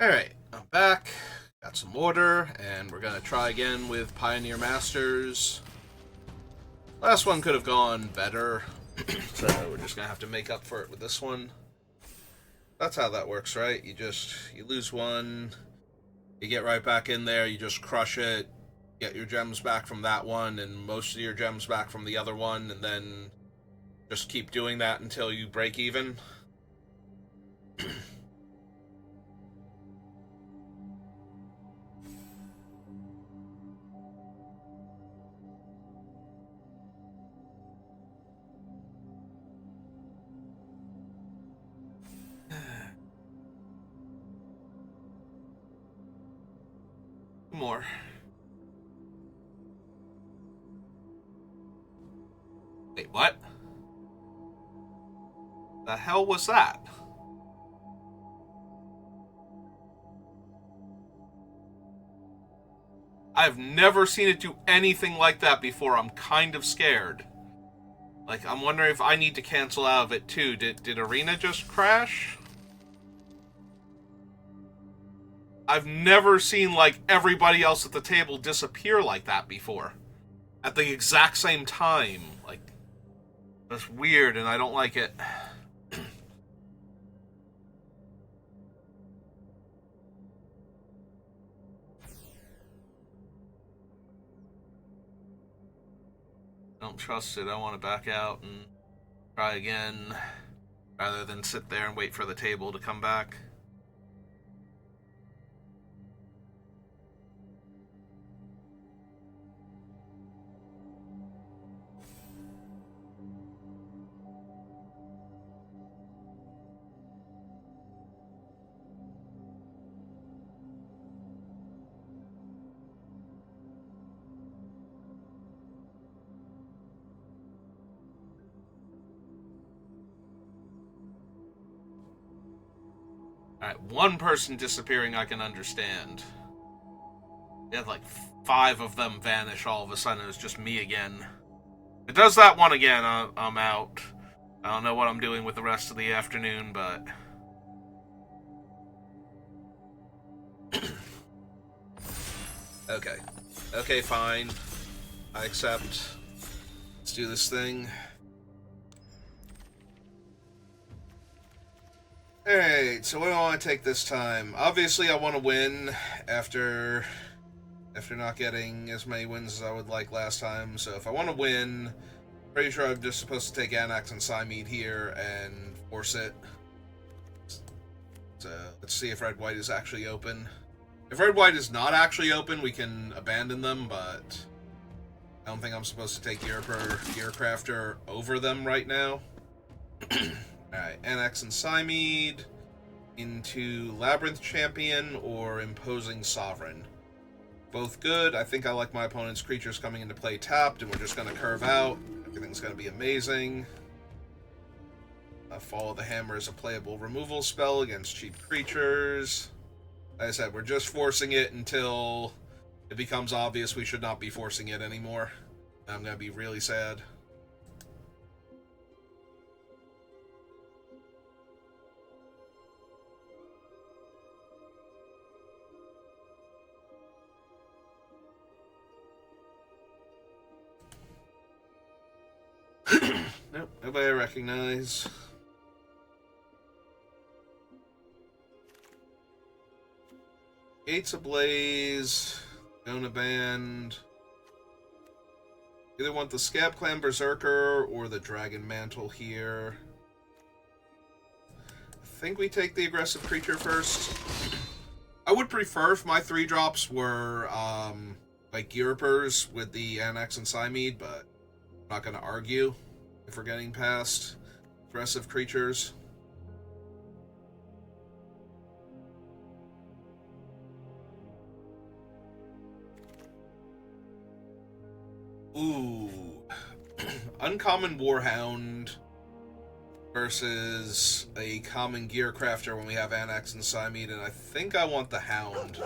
Alright, I'm back. Got some order, and we're gonna try again with Pioneer Masters. Last one could have gone better, so we're just gonna have to make up for it with this one. That's how that works, right? You lose one, you get right back in there, you just crush it, get your gems back from that one, and most of your gems back from the other one, and then just keep doing that until you break even. More. Wait, what? The hell was that? I've never seen it do anything like that before. I'm kind of scared. Like, I'm wondering if I need to cancel out of it too. Did Arena just crash? I've never seen, like, everybody else at the table disappear like that before. At the exact same time. Like, that's weird and I don't like it. I don't trust it. I want to back out and try again rather than sit there and wait for the table to come back. Alright, one person disappearing I can understand. You had like 5 of them vanish all of a sudden. It was just me again. If it does that one again, I'm out. I don't know what I'm doing with the rest of the afternoon, but... Okay. Okay, fine. I accept. Let's do this thing. Alright, so what do I want to take this time? Obviously, I want to win after not getting as many wins as I would like last time. So if I want to win, pretty sure I'm just supposed to take Anax and Psymead here and force it. So let's see if Red-White is actually open. If Red-White is not actually open, we can abandon them, but I don't think I'm supposed to take Gearcrafter over them right now. Alright, Anax and Psymead into Labyrinth Champion or Imposing Sovereign. Both good. I think I like my opponent's creatures coming into play tapped, and we're just going to curve out. Everything's going to be amazing. Fall of the Hammer is a playable removal spell against cheap creatures. Like I said, we're just forcing it until it becomes obvious we should not be forcing it anymore. I'm going to be really sad. Nope, nobody I recognize. Gates Ablaze, Jonah Band. Either want the Scab Clan Berserker or the Dragon Mantle here. I think we take the aggressive creature first. I would prefer if my 3-drops were, like Gearpers with the Anax and Psymead, but I'm not going to argue if we're getting past aggressive creatures. Ooh. Uncommon Warhound versus a common Gearcrafter when we have Anax and Psymead, and I think I want the Hound.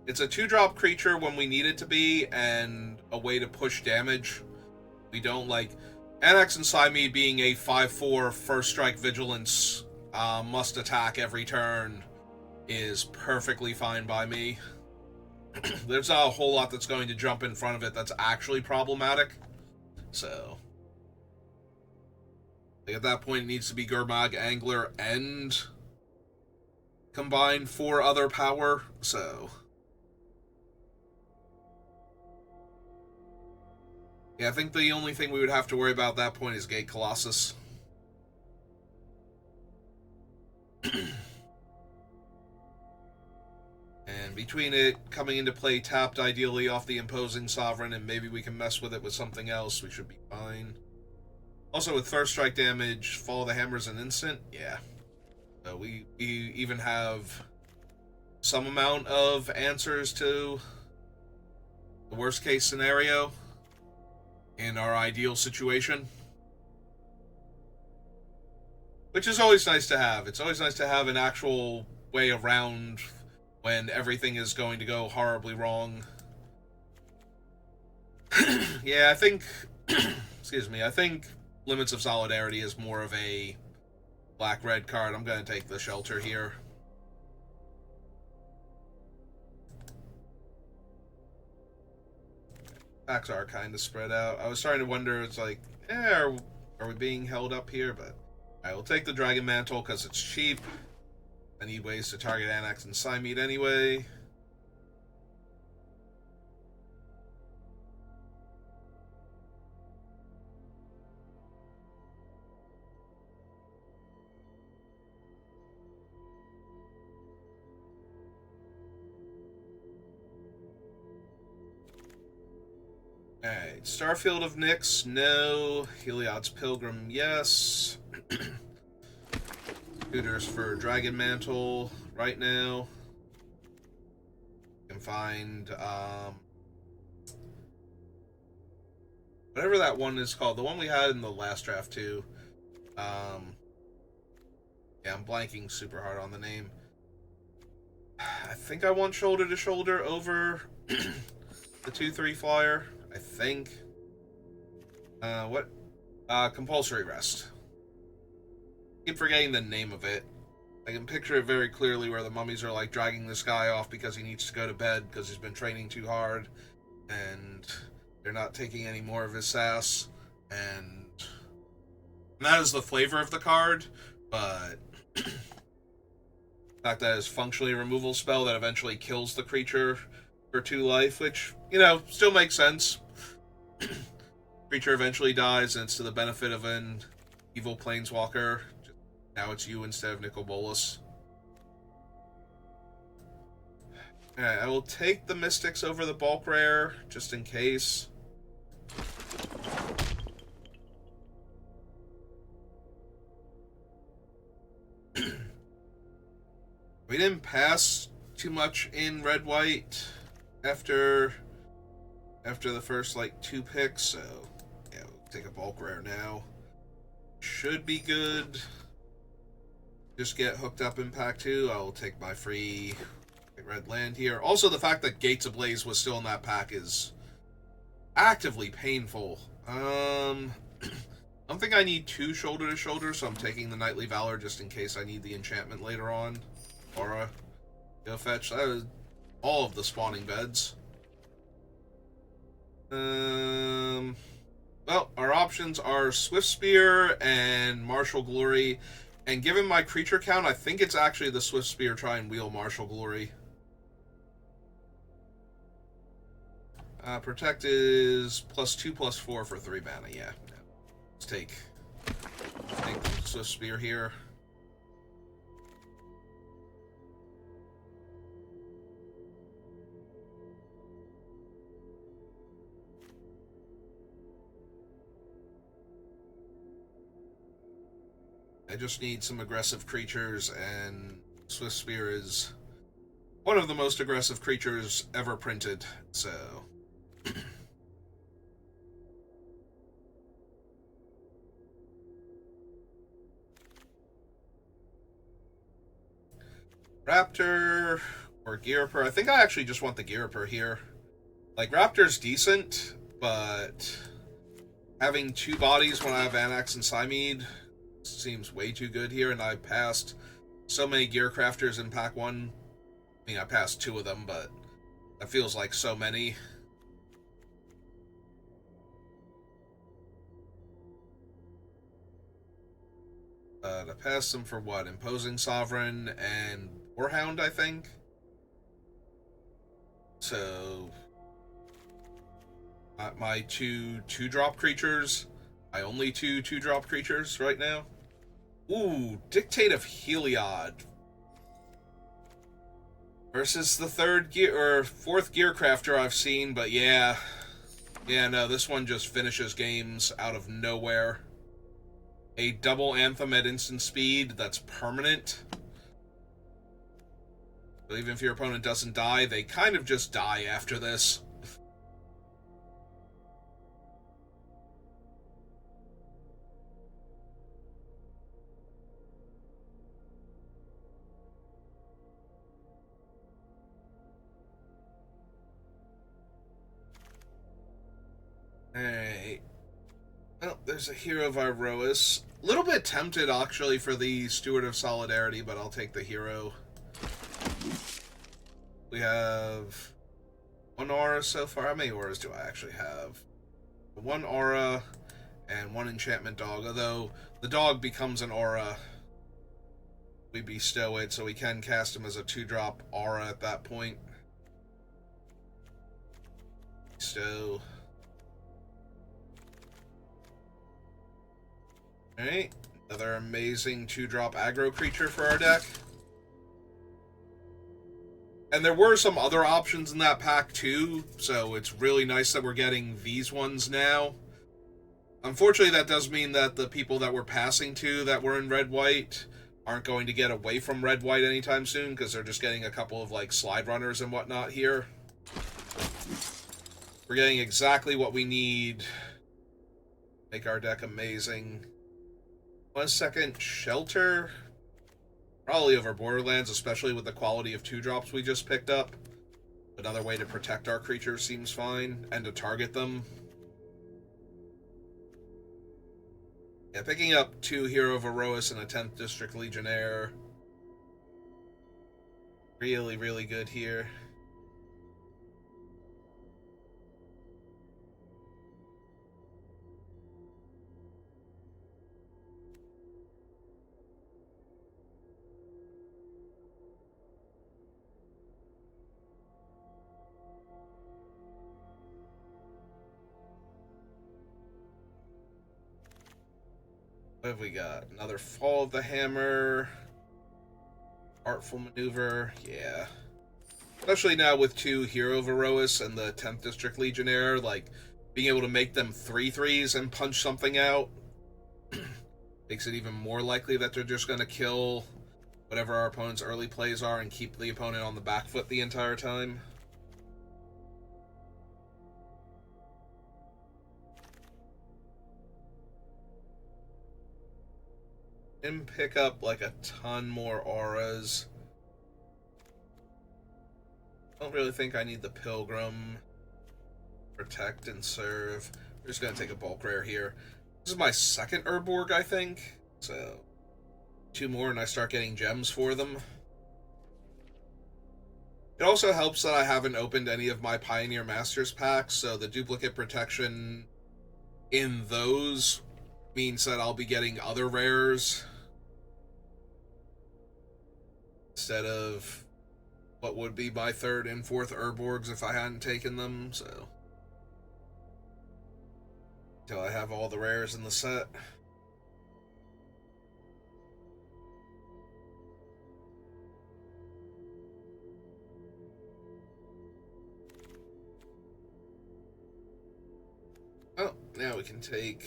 It's a 2-drop creature when we need it to be, and a way to push damage. We don't like... Anax and Psymead being a 5/4 first strike vigilance, must attack every turn. is perfectly fine by me. There's not a whole lot that's going to jump in front of it that's actually problematic. So, like at that point, it needs to be Gurmag, Angler, and combined 4 other power. So, yeah, I think the only thing we would have to worry about at that point is Gate Colossus. And between it coming into play tapped ideally off the Imposing Sovereign, and maybe we can mess with it with something else, we should be fine. Also, with first strike damage, Fall of the Hammer is an instant. Yeah. So we even have some amount of answers to the worst case scenario in our ideal situation. Which is always nice to have. It's always nice to have an actual way around when everything is going to go horribly wrong. Yeah, I think... excuse me, I think Limits of Solidarity is more of a black-red card. I'm going to take the Shelter here. Packs are kind of spread out. I was starting to wonder, it's like, are we being held up here? But I will take the Dragon Mantle because it's cheap. I need ways to target Anax and Psymead anyway. Alright, Starfield of Nyx, no. Heliod's Pilgrim, yes. Tutors for Dragon Mantle right now. You can find, whatever that one is called. The one we had in the last draft, too. Yeah, I'm blanking super hard on the name. I think I want Shoulder to Shoulder over the 2/3 flyer. I think. What? Compulsory Rest. I keep forgetting the name of it. I can picture it very clearly where the mummies are like dragging this guy off because he needs to go to bed because he's been training too hard, and they're not taking any more of his sass, and that is the flavor of the card, but the fact that it's functionally a removal spell that eventually kills the creature for 2 life, which, you know, still makes sense. Creature eventually dies, and it's to the benefit of an evil planeswalker. Now it's you instead of Nicol Bolas. Alright, I will take the Mystics over the bulk rare, just in case. We didn't pass too much in red-white after the first, like, 2 picks, so yeah, we'll take a bulk rare now. Should be good. Just get hooked up in pack 2. I will take my free red land here. Also, the fact that Gates Ablaze was still in that pack is actively painful. I don't think I need 2 Shoulder to Shoulder, so I'm taking the Knightly Valor just in case I need the enchantment later on. Aura. Go fetch. That was all of the spawning beds. Well, our options are Swift Spear and Martial Glory. And given my creature count, I think it's actually the Swift Spear try and wheel Martial Glory. Protect is +2/+4 for 3 mana, yeah. Let's take the Swift Spear here. I just need some aggressive creatures, and Swift Spear is one of the most aggressive creatures ever printed, so... Raptor or Ghirapur. I think I actually just want the Ghirapur here. Like, Raptor's decent, but having 2 bodies when I have Anax and Psymead seems way too good here, and I passed so many gear crafters in pack 1. I mean, I passed 2 of them, but that feels like so many. I passed them for what? Imposing Sovereign and Warhound, I think? So, my two-drop creatures. My only two-drop creatures right now. Ooh, Dictate of Heliod. Versus the third gear, or fourth gear crafter I've seen, but yeah. Yeah, no, this one just finishes games out of nowhere. A double Anthem at instant speed that's permanent. So even if your opponent doesn't die, they kind of just die after this. Alright. Well, there's a Hero of Iroas. A little bit tempted, actually, for the Steward of Solidarity, but I'll take the Hero. We have 1 aura so far. How many auras do I actually have? 1 aura and 1 enchantment dog, although the dog becomes an aura. We bestow it, so we can cast him as a 2-drop aura at that point. Bestow. Alright, another amazing 2-drop aggro creature for our deck. And there were some other options in that pack too, so it's really nice that we're getting these ones now. Unfortunately, that does mean that the people that we're passing to that were in red-white aren't going to get away from red-white anytime soon, because they're just getting a couple of, like, slide runners and whatnot here. We're getting exactly what we need. Make our deck amazing. 1 second, Shelter. Probably over Borderlands, especially with the quality of 2-drops we just picked up. Another way to protect our creatures seems fine, and to target them. Yeah, picking up 2 Hero of Iroas and a 10th District Legionnaire. Really, really good here. What have we got? Another Fall of the Hammer. Artful Maneuver. Yeah. Especially now with 2 Hero of Iroas and the 10th District Legionnaire, like, being able to make them 3/3s and punch something out makes it even more likely that they're just going to kill whatever our opponent's early plays are and keep the opponent on the back foot the entire time. And pick up like a ton more auras. I don't really think I need the Pilgrim. Protect and serve. We're just going to take a bulk rare here. This is my second Urborg, I think. So, 2 more and I start getting gems for them. It also helps that I haven't opened any of my Pioneer Masters packs, so the duplicate protection in those means that I'll be getting other rares instead of what would be my 3rd and 4th Urborgs if I hadn't taken them, so until I have all the rares in the set. Oh, now we can take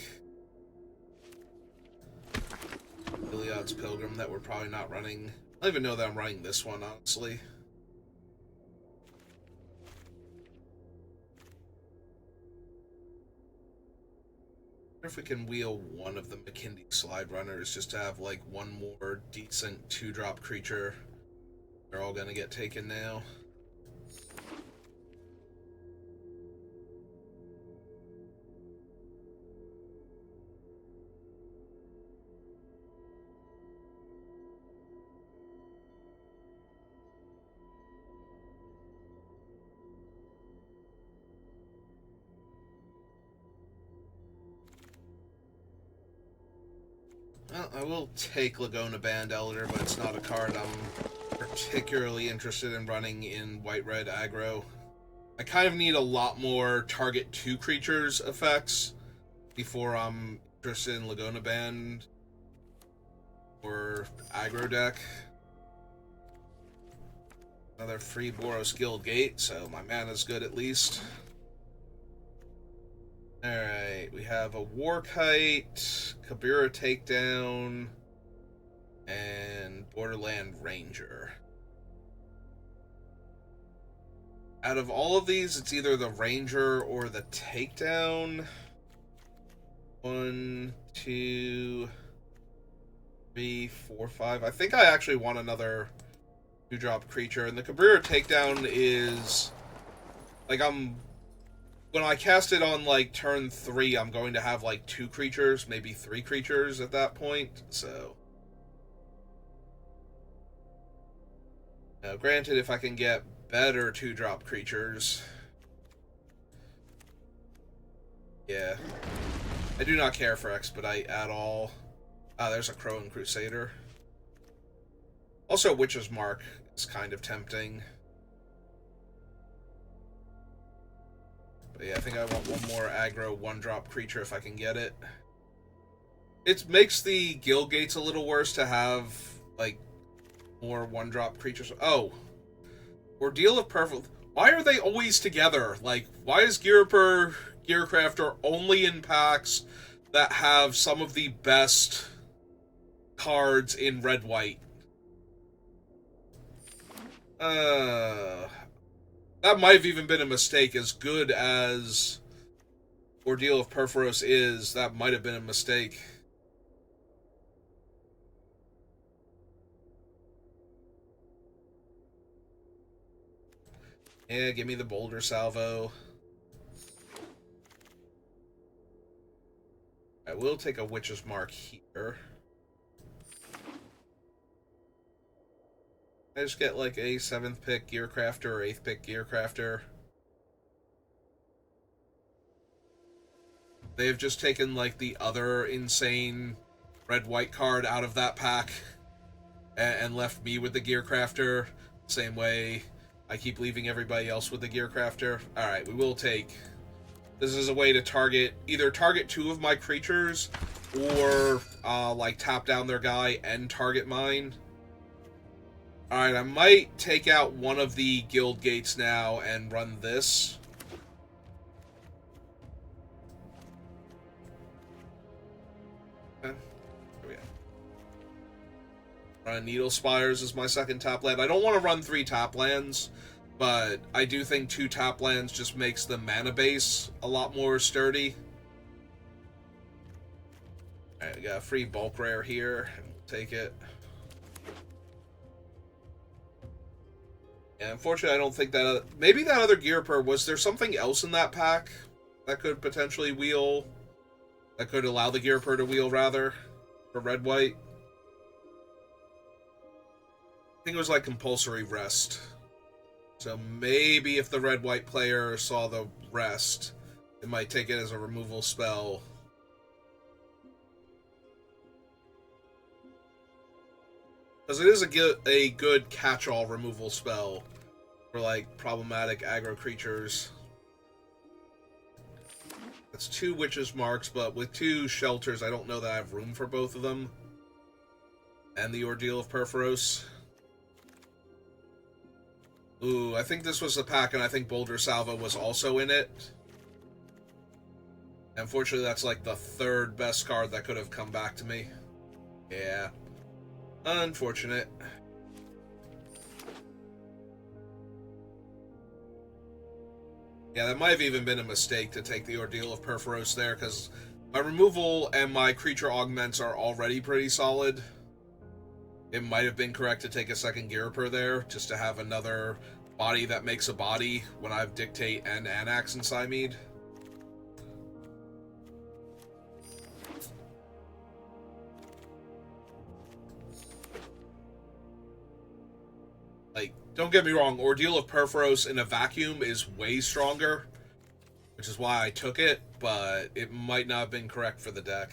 Iliad's Pilgrim that we're probably not running. I don't even know that I'm running this one, honestly. I wonder if we can wheel one of the Makindi Slide Runners just to have, like, one more decent 2-drop creature. They're all gonna get taken now. Well, I will take Laguna Band Elder, but it's not a card I'm particularly interested in running in white-red aggro. I kind of need a lot more target 2 creatures effects before I'm interested in Laguna Band or aggro deck. Another free Boros Guild Gate, so my mana's good at least. Alright, we have a Warkite, Kabira Takedown, and Borderland Ranger. Out of all of these, it's either the Ranger or the Takedown. 1, 2, 3, 4, 5. I think I actually want another 2-drop creature, and the Kabira Takedown is... like, when I cast it on, like, turn 3, I'm going to have, like, 2 creatures, maybe 3 creatures at that point, so... Now, granted, if I can get better 2-drop creatures... yeah. I do not care for Expedite at all. Ah, there's a Crowan Crusader. Also, Witch's Mark is kind of tempting. But yeah, I think I want one more aggro 1-drop creature if I can get it. It makes the guild gates a little worse to have, like, more 1-drop creatures. Oh! Ordeal of Perfect... why are they always together? Like, why is Gearcrafter only in packs that have some of the best cards in red-white? That might have even been a mistake. As good as Ordeal of Perforos is, that might have been a mistake. Yeah, give me the Boulder Salvo. I will take a Witch's Mark here. I just get like a 7th pick Gearcrafter or 8th pick Gearcrafter. They've just taken like the other insane red-white card out of that pack and left me with the Gearcrafter. Same way I keep leaving everybody else with the Gearcrafter. Alright, we will take... this is a way to target... either target 2 of my creatures or like tap down their guy and target mine. Alright, I might take out one of the guild gates now and run this. Okay. There we go. Run Needle Spires as my second tap land. I don't want to run 3 tap lands, but I do think 2 tap lands just makes the mana base a lot more sturdy. Alright, we got a free bulk rare here. We'll take it. Yeah, unfortunately, I don't think that... maybe that other Gearper... was there something else in that pack that could potentially wheel... that could allow the Gearper to wheel, rather, for red-white? I think it was, like, compulsory rest. So maybe if the red-white player saw the rest, it might take it as a removal spell. Because it is a good catch-all removal spell for, like, problematic aggro creatures. That's 2 Witch's Marks, but with 2 Shelters, I don't know that I have room for both of them. And the Ordeal of Perforos. Ooh, I think this was the pack, and I think Boulder Salvo was also in it. Unfortunately, that's like the 3rd best card that could have come back to me. Yeah. Unfortunate. Yeah, that might have even been a mistake to take the Ordeal of Perforos there, because my removal and my creature augments are already pretty solid. It might have been correct to take a second Gearper there, just to have another body that makes a body when I have Dictate and Anax and Psymead. Like, don't get me wrong, Ordeal of Perforos in a vacuum is way stronger, which is why I took it, but it might not have been correct for the deck.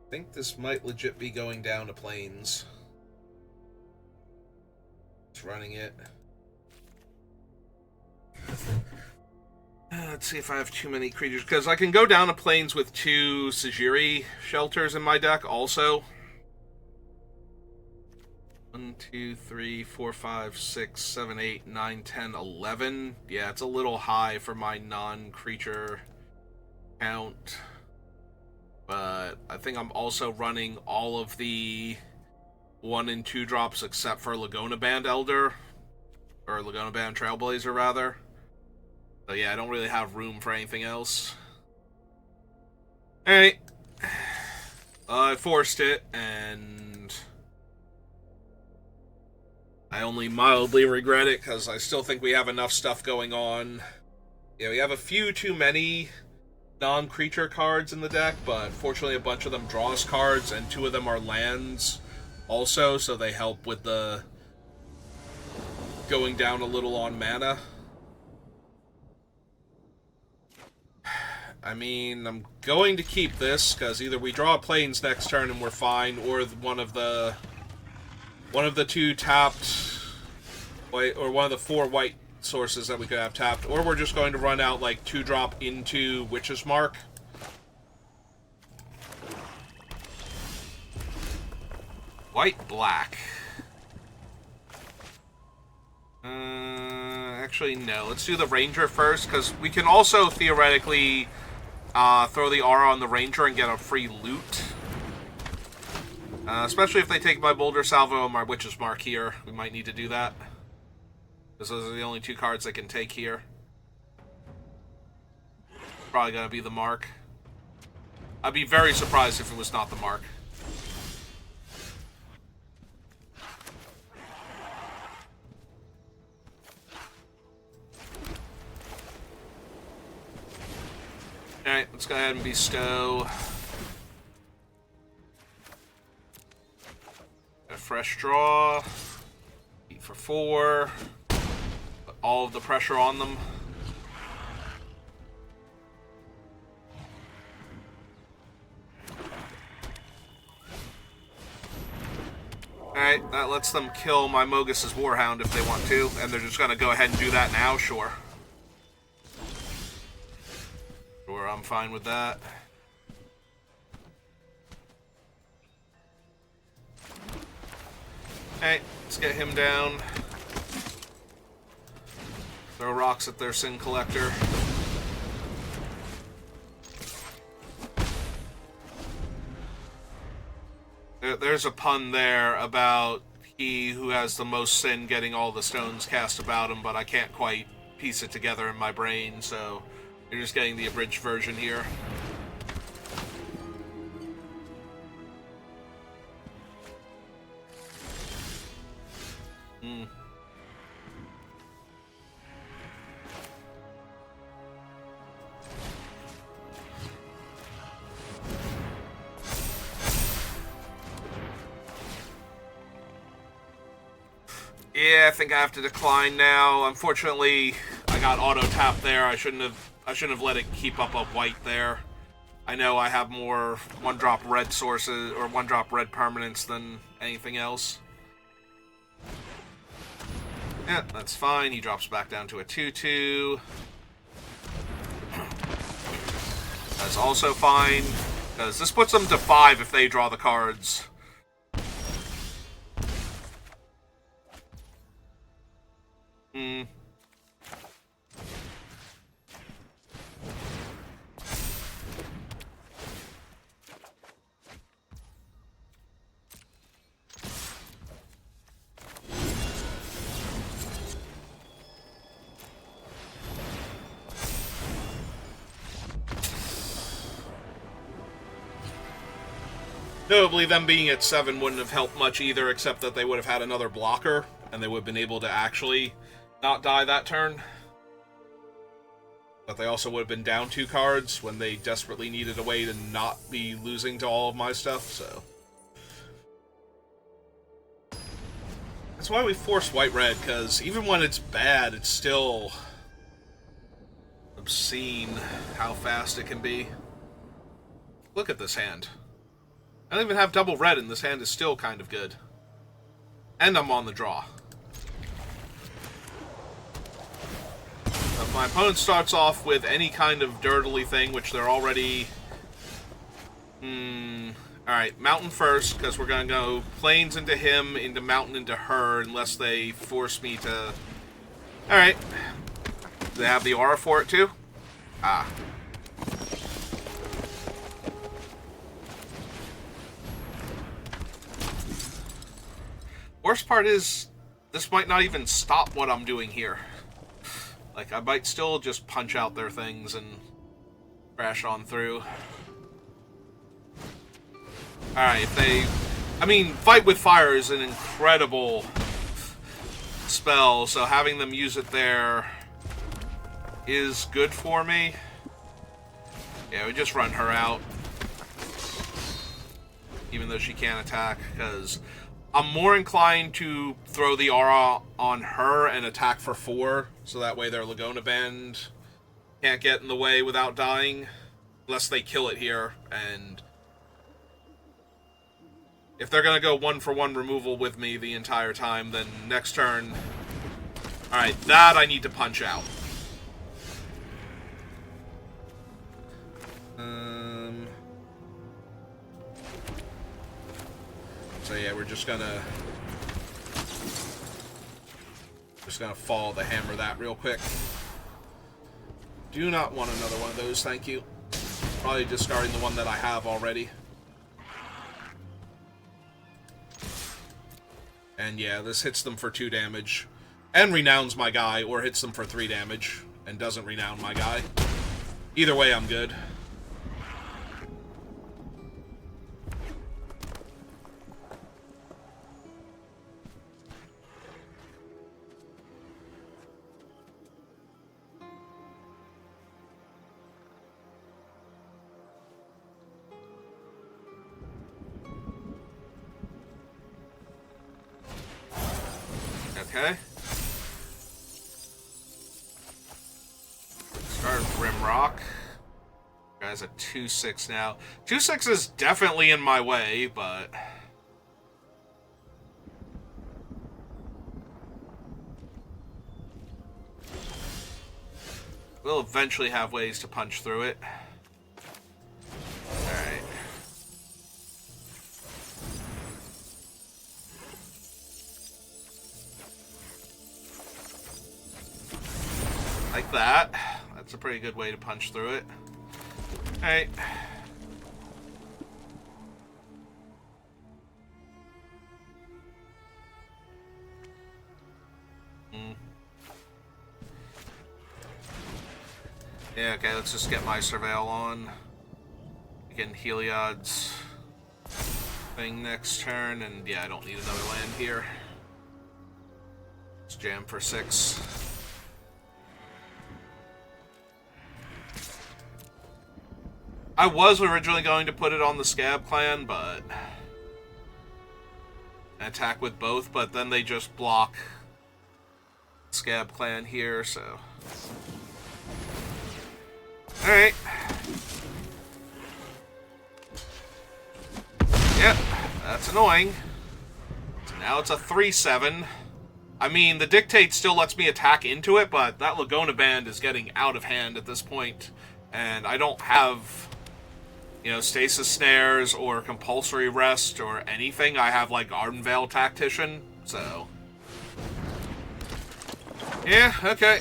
I think this might legit be going down to plains. Just running it. Let's see if I have too many creatures, because I can go down to plains with 2 Sajiri shelters in my deck also. 1, 2, 3, 4, 5, 6, 7, 8, 9, 10, 11. Yeah, it's a little high for my non-creature count. But I think I'm also running all of the 1 and 2 drops except for Laguna Band Elder. Or Laguna Band Trailblazer, rather. So yeah, I don't really have room for anything else. Alright. I forced it, and I only mildly regret it, because I still think we have enough stuff going on. Yeah, we have a few too many non-creature cards in the deck, but fortunately a bunch of them draw us cards, and 2 of them are lands also, so they help with the going down a little on mana. I mean, I'm going to keep this, because either we draw plains next turn and we're fine, or one of the 2 tapped, or one of the 4 white sources that we could have tapped, or we're just going to run out like 2-drop into Witch's Mark. White-black. Actually, no. Let's do the Ranger first, because we can also theoretically throw the aura on the Ranger and get a free loot. Especially if they take my Boulder Salvo and my Witch's Mark here. We might need to do that. Because those are the only 2 cards they can take here. Probably gonna be the Mark. I'd be very surprised if it was not the Mark. Alright, let's go ahead and bestow a fresh draw. Eat for 4. Put all of the pressure on them. Alright, that lets them kill my Mogus's Warhound if they want to, and they're just gonna go ahead and do that now, sure. Sure, I'm fine with that. Alright, let's get him down. Throw rocks at their Sin Collector. There's a pun there about he who has the most sin getting all the stones cast about him, but I can't quite piece it together in my brain, so you're just getting the abridged version here. Yeah, I think I have to decline now. Unfortunately, I got auto tap there. I shouldn't have let it keep up a white there. I know I have more 1-drop red sources or 1-drop red permanents than anything else. Yeah, that's fine. He drops back down to a 2/2. That's also fine, because this puts them to 5 if they draw the cards. Notably, them being at 7 wouldn't have helped much either, except that they would have had another blocker, and they would have been able to actually not die that turn. But they also would have been down 2 cards when they desperately needed a way to not be losing to all of my stuff, so. That's why we force white-red, because even when it's bad, it's still obscene how fast it can be. Look at this hand. I don't even have double red, and this hand is still kind of good. And I'm on the draw. So if my opponent starts off with any kind of dirtily thing, which they're already... Alright, mountain first, because we're going to go plains into him, into mountain into her, unless they force me to... Alright. Do they have the aura for it, too? Ah. Worst part is, this might not even stop what I'm doing here. Like, I might still just punch out their things and crash on through. Alright, if they... I mean, Fight with Fire is an incredible spell, so having them use it there is good for me. Yeah, we just run her out. Even though she can't attack, because I'm more inclined to throw the aura on her and attack for 4, so that way their Laguna Band can't get in the way without dying, unless they kill it here, and if they're going to go 1-for-1 removal with me the entire time, then next turn... Alright, that I need to punch out. So yeah, we're just gonna follow the hammer that real quick. Do not want another one of those, thank you. Probably discarding the one that I have already. And yeah, this hits them for 2 damage. And renowns my guy, or hits them for 3 damage, and doesn't renown my guy. Either way, I'm good. Okay. Start Rimrock. Guy's a 2-6 now. 2-6 is definitely in my way, but... we'll eventually have ways to punch through it. Alright. Like that. That's a pretty good way to punch through it. Alright. Yeah, okay, let's just get my Surveil on. Again, Heliod's thing next turn, and yeah, I don't need another land here. Let's jam for 6. I was originally going to put it on the Scab Clan, but... attack with both, but then they just block Scab Clan here, so... Alright. Yep, that's annoying. So now it's a 3-7. I mean, the Dictate still lets me attack into it, but that Laguna Band is getting out of hand at this point, and I don't have... you know, Stasis Snares or Compulsory Rest or anything. I have, like, Ardenvale Tactician, so... yeah, okay.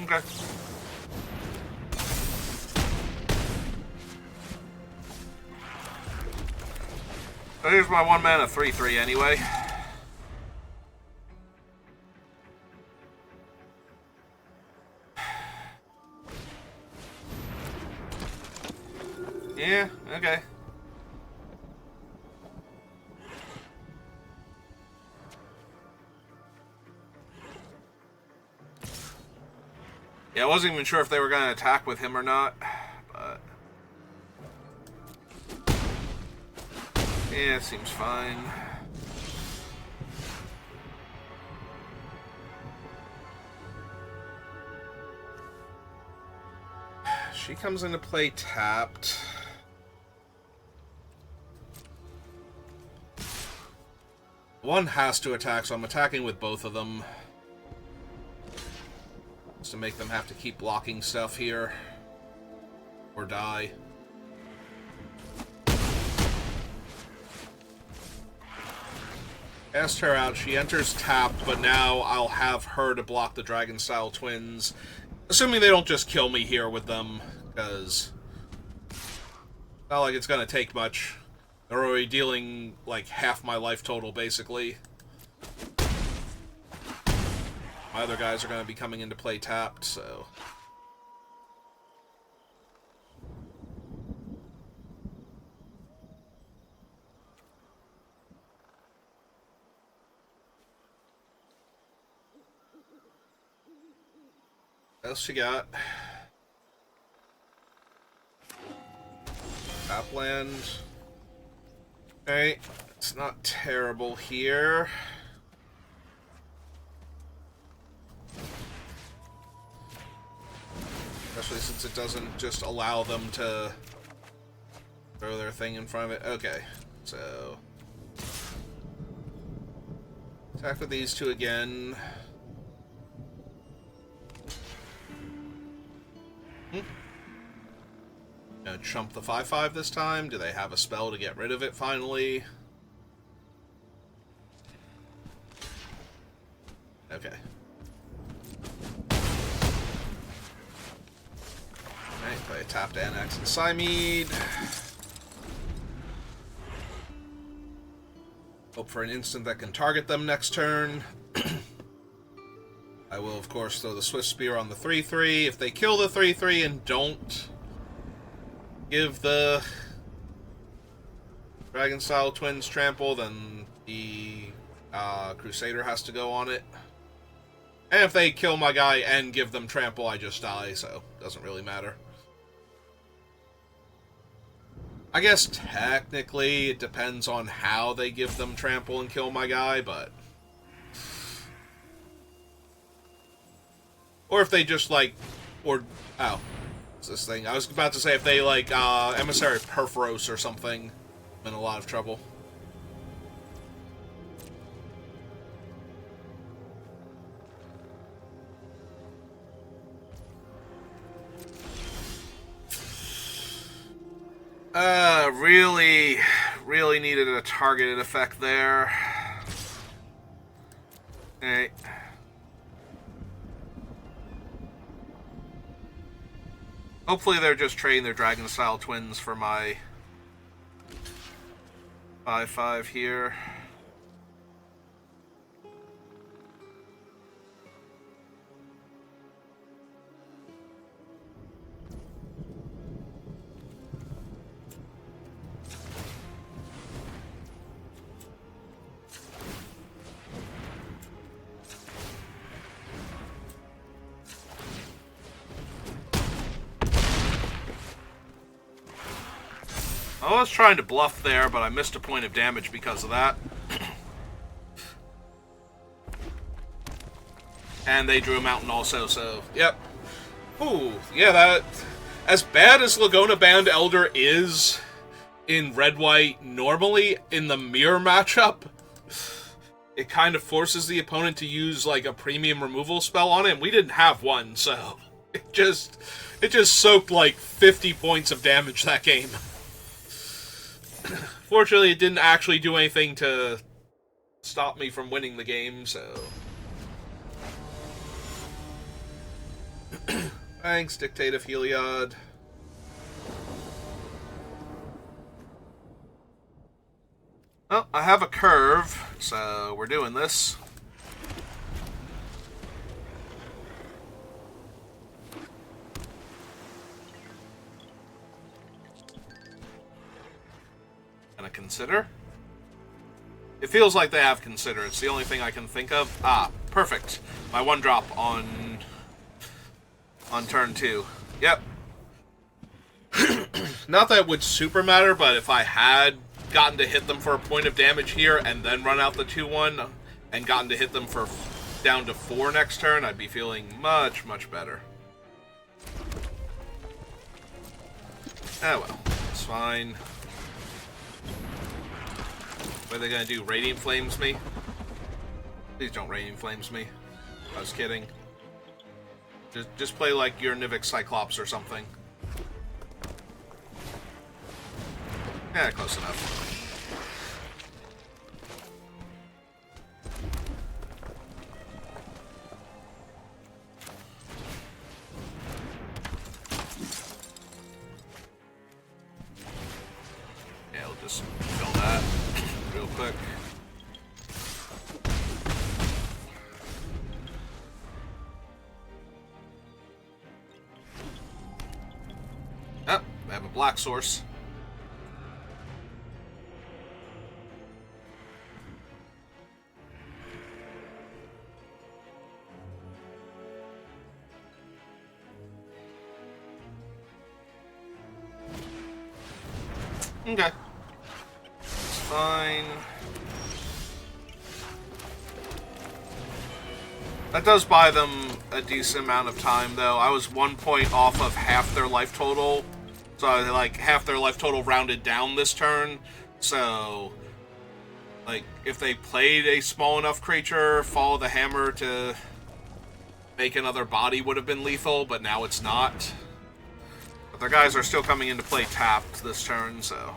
Okay. So here's my 1-mana 3/3 anyway. Yeah, okay. Yeah, I wasn't even sure if they were going to attack with him or not, but... Yeah, seems fine. She comes into play tapped. One has to attack, so I'm attacking with both of them. Just to make them have to keep blocking stuff here. Or die. Cast her out. She enters tapped, but now I'll have her to block the Dragon-style twins. Assuming they don't just kill me here with them, because not like it's gonna take much. They're already dealing like half my life total, basically. My other guys are gonna be coming into play tapped, so... What else you got? Tapland. Okay, it's not terrible here. Especially since it doesn't just allow them to throw their thing in front of it. Okay, so... attack with these two again. Gonna chump the 5/5 this time. Do they have a spell to get rid of it finally? Okay. Alright, play a tapped Anax and Symede. Hope for an instant that can target them next turn. I will, of course, throw the Swift Spear on the 3/3. If they kill the 3/3 and don't give the Dragon-style twins trample, then the Crusader has to go on it. And if they kill my guy and give them trample, I just die, so it doesn't really matter. I guess technically it depends on how they give them trample and kill my guy, but... or if they just, like... or... oh. What's this thing? I was about to say if they, like, Emissary Perforos or something. I'm in a lot of trouble. Really needed a targeted effect there. Alright. Hopefully they're just trading their Dragon-style twins for my 5/5 here. I was trying to bluff there, but I missed a point of damage because of that. And they drew a mountain also, so, yep. Ooh, yeah, that... as bad as Lagona Band Elder is in Red-White normally, in the mirror matchup, it kind of forces the opponent to use, like, a premium removal spell on it, and we didn't have one, so... It just soaked, like, 50 points of damage that game. Fortunately, it didn't actually do anything to stop me from winning the game, so... Thanks, Dictate of Heliod. Well, I have a curve, so we're doing this. Gonna consider. It feels like they have consider. It's the only thing I can think of. Ah, perfect. My 1-drop on turn 2. Yep. Not that it would super matter, but if I had gotten to hit them for a point of damage here and then run out the 2-1 and gotten to hit them for down to 4 next turn, I'd be feeling much, much better. Oh well, it's fine. What are they gonna do? Radiant Flames me? Please don't Radiant Flames me. I was kidding. Just play like your Nivix Cyclops or something. Yeah, close enough. Yeah, we'll just kill that real quick. Oh, they have a black source. Okay. It's fine. That does buy them a decent amount of time, though. I was 1 point off of half their life total. So, like, half their life total rounded down this turn. So, like, if they played a small enough creature, Follow the Hammer to make another body would have been lethal, but now it's not. But their guys are still coming into play tapped this turn, so...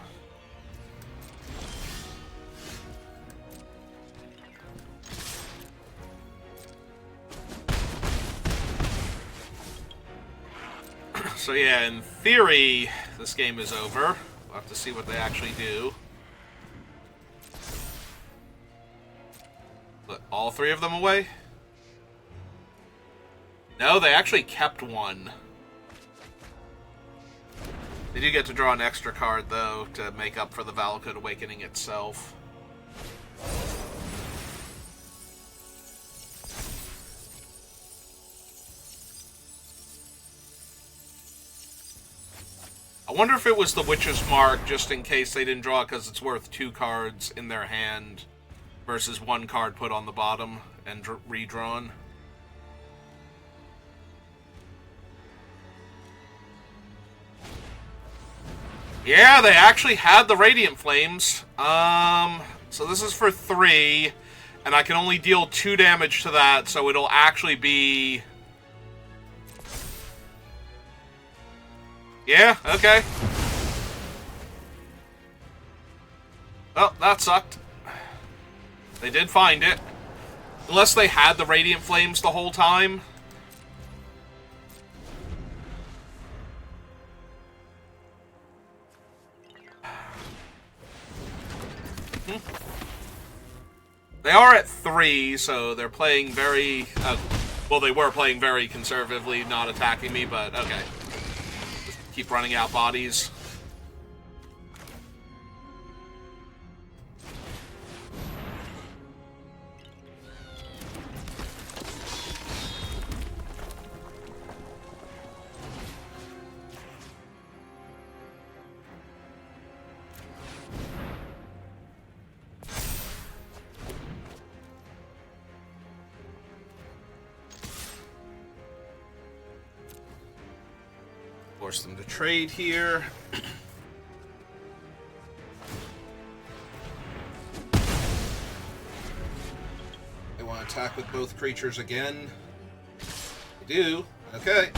So yeah, in theory, this game is over. We'll have to see what they actually do. Put all 3 of them away? No, they actually kept 1. They do get to draw an extra card, though, to make up for the Valakut Awakening itself. I wonder if it was the Witch's Mark, just in case they didn't draw it because it's worth 2 cards in their hand versus 1 card put on the bottom and redrawn. Yeah, they actually had the Radiant Flames. So this is for 3, and I can only deal 2 damage to that, so it'll actually be... Yeah, okay. Well, that sucked. They did find it. Unless they had the Radiant Flames the whole time. They are at 3, so they're playing very... well, they were playing very conservatively, not attacking me, but okay. Just keep running out bodies. Force them to trade here. They want to attack with both creatures again. They do. Okay.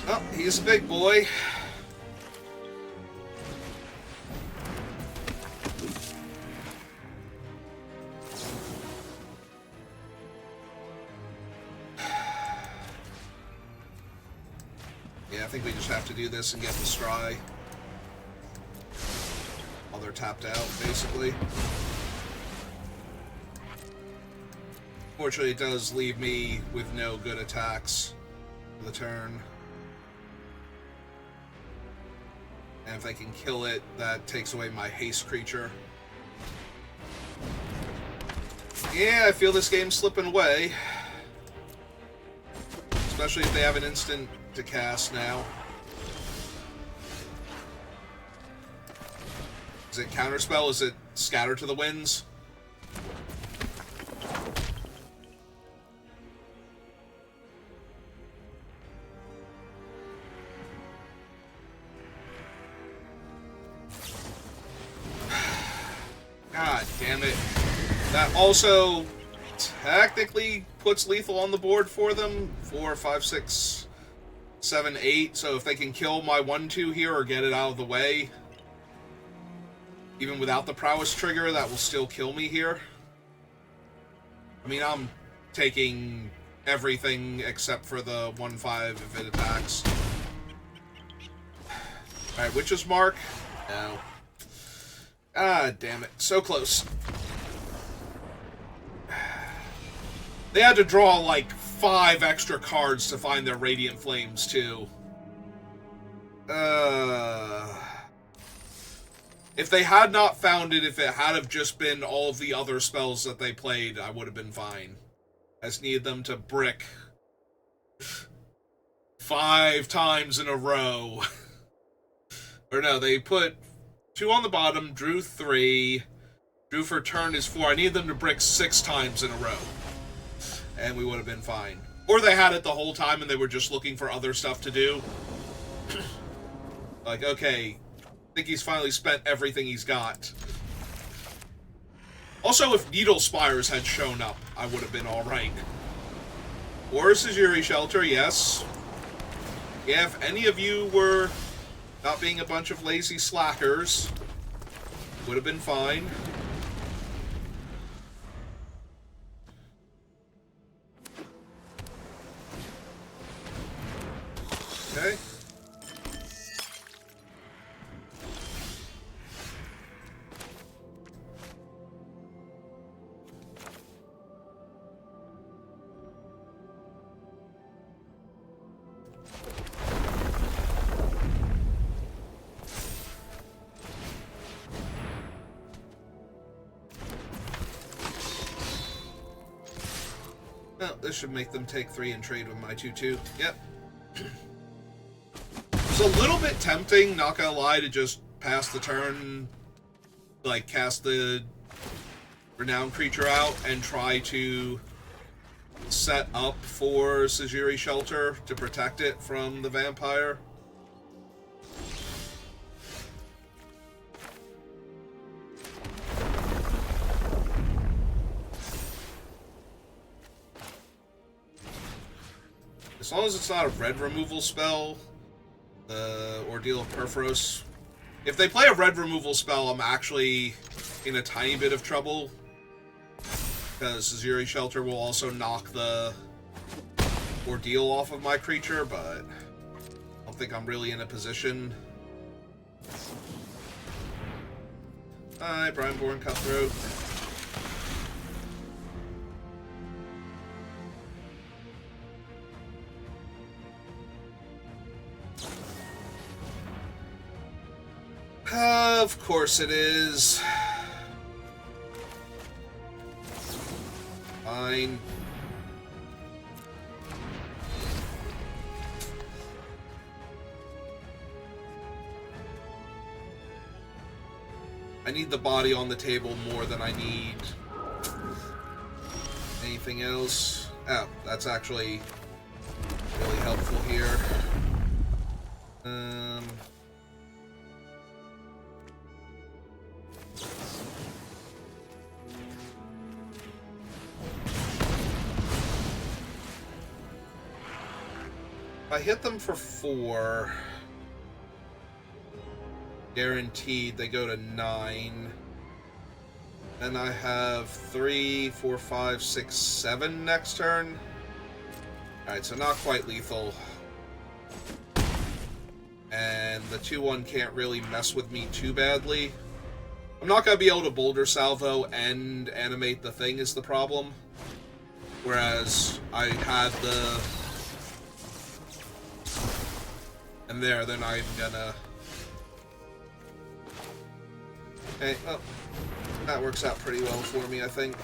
Oh, he's a big boy. Yeah, I think we just have to do this and get the Scry. While they're tapped out, basically. Fortunately, it does leave me with no good attacks for the turn. And if I can kill it, that takes away my haste creature. Yeah, I feel this game's slipping away. Especially if they have an instant to cast now. Is it counterspell? Is it scatter to the winds? God damn it. That also technically puts lethal on the board for them. 4, 5, 6, 7, 8. So if they can kill my 1-2 here or get it out of the way, even without the prowess trigger, that will still kill me here. I mean, I'm taking everything except for the 1-5 if it attacks. Alright, Witch's Mark. No. Ah, damn it. So close. They had to draw like 5 extra cards to find their Radiant Flames, too. If they had not found it, if it had have just been all of the other spells that they played, I would have been fine. I just needed them to brick 5 times in a row. Or no, they put 2 on the bottom, drew 3, drew for turn is 4. I needed them to brick 6 times in a row. And we would have been fine. Or they had it the whole time and they were just looking for other stuff to do. Like, okay, I think he's finally spent everything he's got. Also, if Needle Spires had shown up, I would have been alright. Or Sejiri Shelter, yes. Yeah, if any of you were not being a bunch of lazy slackers, would have been fine. Okay. Well, this should make them take 3 and trade with my 2-2. Yep. It's a little bit tempting, not gonna lie, to just pass the turn, like, cast the Renowned Creature out and try to set up for Sejiri Shelter to protect it from the vampire. As long as it's not a red removal spell, the Ordeal of Perforos. If they play a red removal spell, I'm actually in a tiny bit of trouble. Because Sejiri Shelter will also knock the Ordeal off of my creature, but I don't think I'm really in a position. Hi, Brineborn Cutthroat. Of course it is. Fine. I need the body on the table more than I need anything else. Oh, that's actually really helpful here. If I hit them for 4, guaranteed they go to 9. Then I have 3, 4, 5, 6, 7 next turn. Alright, so not quite lethal. And the 2-1 can't really mess with me too badly. I'm not going to be able to Boulder Salvo and animate the thing is the problem. Whereas I had the... And there, they're not even gonna... Okay, well, that works out pretty well for me, I think.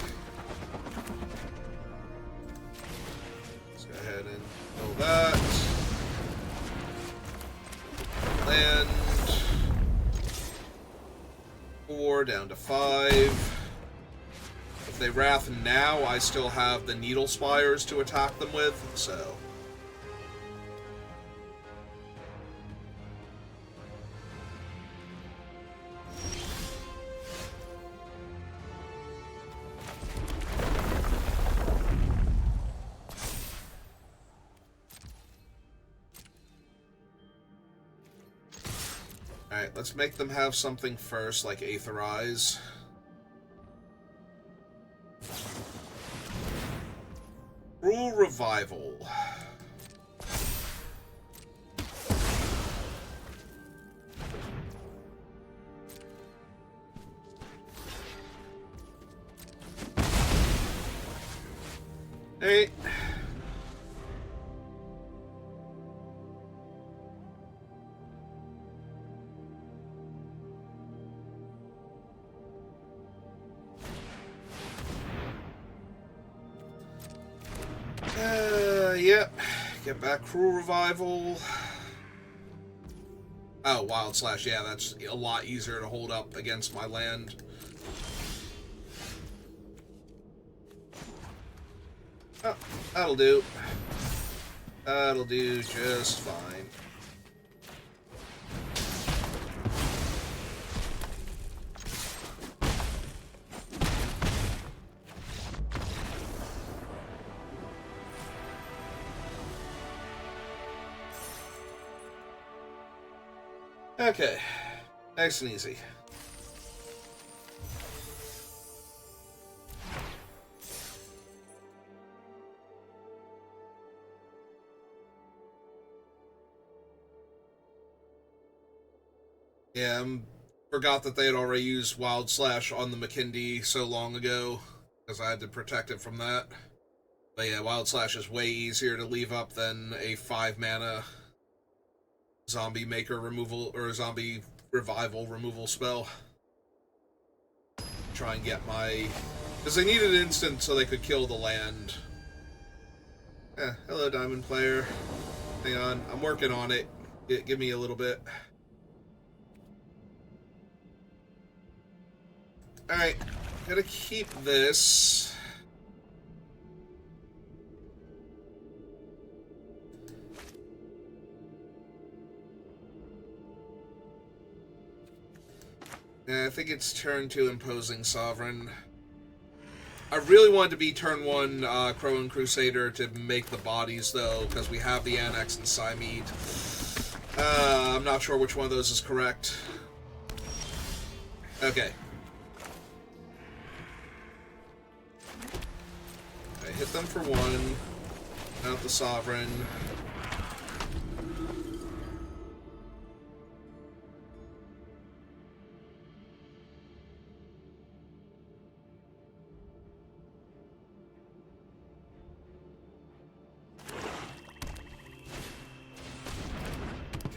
Let's go ahead and roll that. Land. 4 down to 5. If they Wrath now, I still have the Needle Spires to attack them with, so... Alright, let's make them have something first, like Aetherize. Cruel Revival. Hey. Yep. Get back Cruel Revival. Oh, Wild Slash. Yeah, that's a lot easier to hold up against my land. Oh, that'll do. That'll do just fine. Okay, nice and easy. Yeah, forgot that they had already used Wild Slash on the Makindi so long ago, because I had to protect it from that. But yeah, Wild Slash is way easier to leave up than a 5-mana zombie maker removal, or zombie revival removal spell. Try and get my... Because they needed an instant so they could kill the land. Hello, Diamond Player. Hang on, I'm working on it. Give me a little bit. Alright, gotta keep this. I think it's turn 2 Imposing Sovereign. I really wanted to be turn 1 Crowan Crusader to make the bodies, though, because we have the Annex and Symede. I'm not sure which one of those is correct. Okay. I hit them for 1. Out the Sovereign.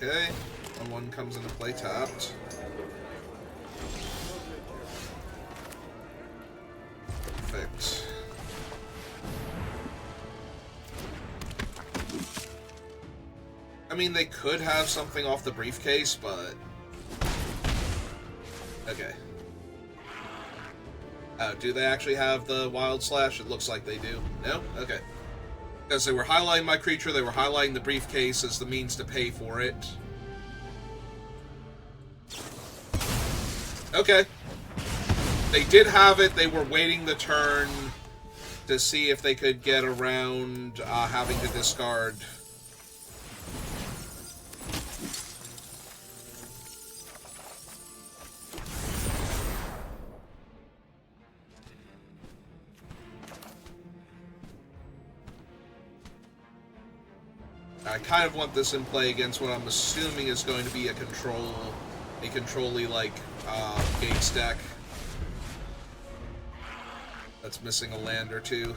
Okay, and 1 comes into play tapped. Perfect. I mean, they could have something off the briefcase, but... Okay. Oh, do they actually have the Wild Slash? It looks like they do. No? Okay. Because they were highlighting my creature, they were highlighting the briefcase as the means to pay for it. Okay. They did have it, they were waiting the turn to see if they could get around having to discard. I kind of want this in play against what I'm assuming is going to be a control-y like Gates deck that's missing a land or two.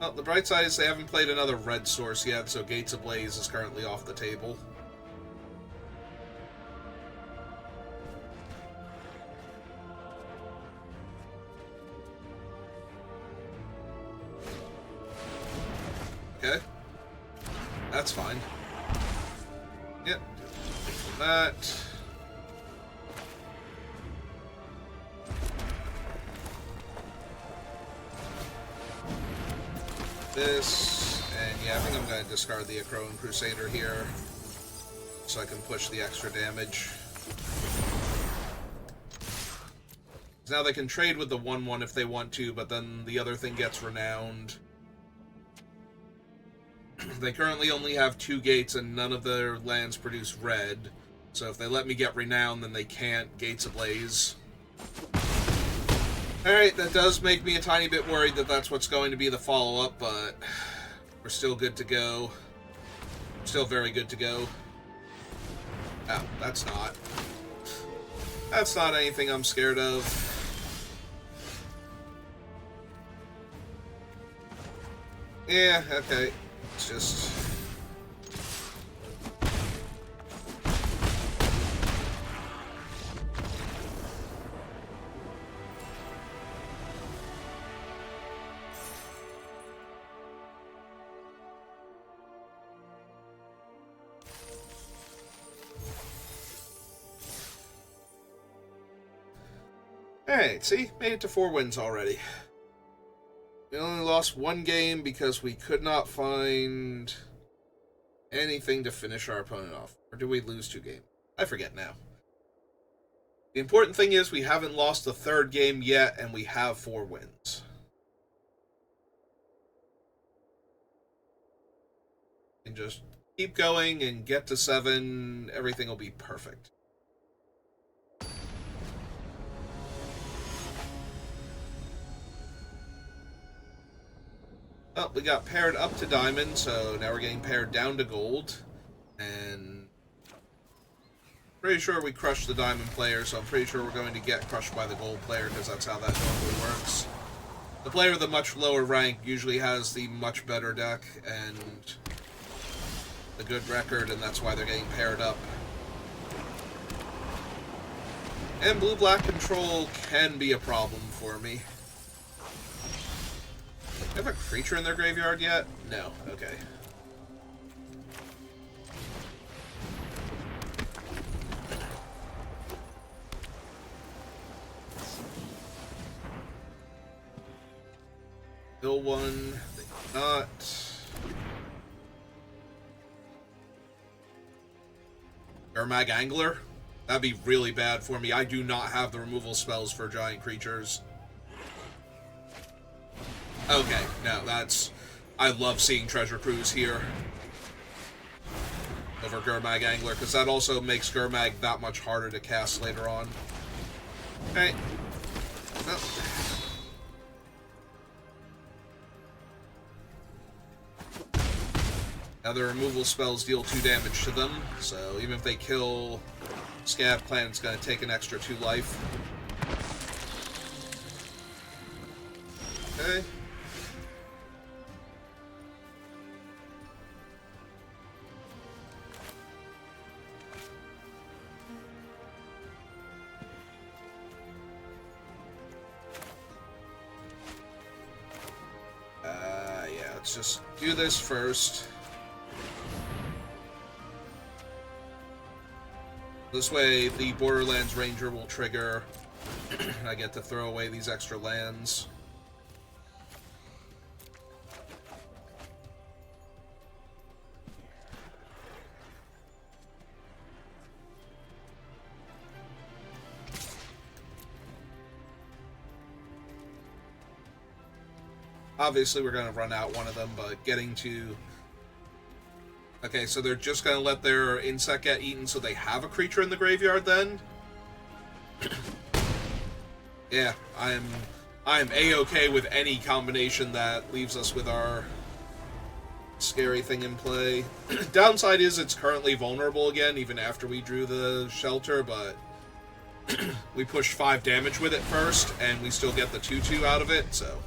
Well, the bright side is they haven't played another red source yet, so Gates Ablaze is currently off the table. Okay. That's fine. Yep. From that. this, and yeah, I think I'm going to discard the Akroan Crusader here, so I can push the extra damage. Now they can trade with the 1/1 if they want to, but then the other thing gets renowned. They currently only have 2 gates, and none of their lands produce red, so if they let me get renowned, then they can't Gates Ablaze. Alright, that does make me a tiny bit worried that that's what's going to be the follow-up, but we're still good to go. Still very good to go. Oh, that's not. That's not anything I'm scared of. Yeah, okay. It's just... Alright, see? Made it to 4 wins already. We only lost 1 game because we could not find anything to finish our opponent off. Or did we lose 2 games? I forget now. The important thing is we haven't lost the 3rd game yet, and we have 4 wins. And just keep going and get to 7. Everything will be perfect. Oh, we got paired up to diamond, so now we're getting paired down to gold. And pretty sure we crushed the diamond player, so I'm pretty sure we're going to get crushed by the gold player, because that's how that normally works. The player with the much lower rank usually has the much better deck and the good record, and that's why they're getting paired up. And blue-black control can be a problem for me. Do they have a creature in their graveyard yet? No. Okay. Bill one. They do not. Gurmag Angler? That'd be really bad for me. I do not have the removal spells for giant creatures. Okay, no, that's... I love seeing Treasure Cruise here over Gurmag Angler, because that also makes Gurmag that much harder to cast later on. Okay. No. Now the removal spells deal 2 damage to them, so even if they kill Scav Clan, it's going to take an extra 2 life. Okay. Yeah, let's just do this first. This way, the Borderlands Ranger will trigger, and I get to throw away these extra lands. Obviously, we're going to run out one of them, but getting to... Okay, so they're just going to let their insect get eaten so they have a creature in the graveyard then? Yeah, I'm A-okay with any combination that leaves us with our scary thing in play. Downside is it's currently vulnerable again, even after we drew the shelter, but we pushed 5 damage with it first, and we still get the 2/2 out of it, so...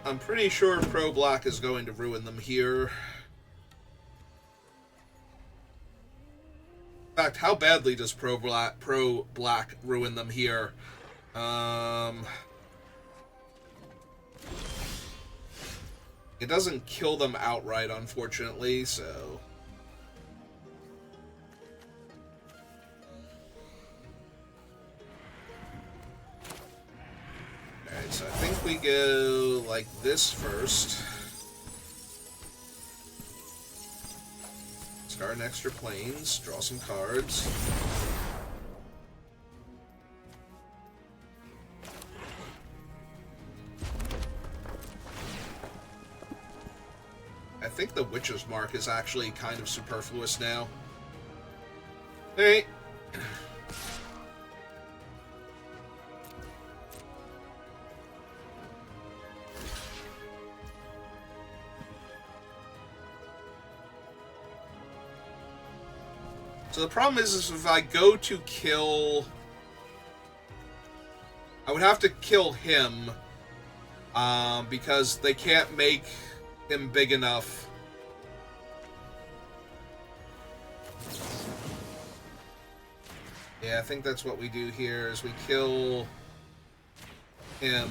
I'm pretty sure pro-black is going to ruin them here. In fact, how badly does pro-black ruin them here? It doesn't kill them outright, unfortunately, so... think we go like this first. Start an extra planes, draw some cards. I think the Witcher's Mark is actually kind of superfluous now. Hey. So the problem is if I go to kill... I would have to kill him, because they can't make him big enough. Yeah, I think that's what we do here, is we kill him,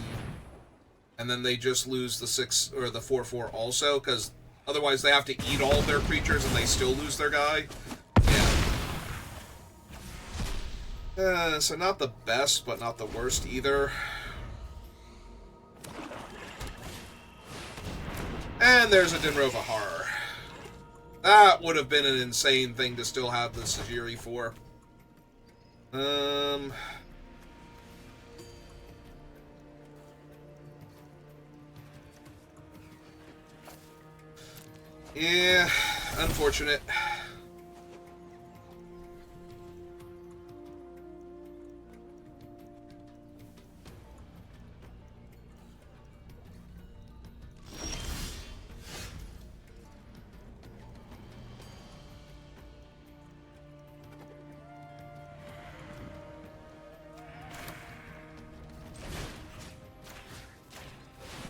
and then they just lose the 6 or the 4/4 also, because otherwise they have to eat all of their creatures and they still lose their guy. So not the best, but not the worst either. And there's a Dinrova Horror. That would have been an insane thing to still have the Sajiri for. Yeah, unfortunate.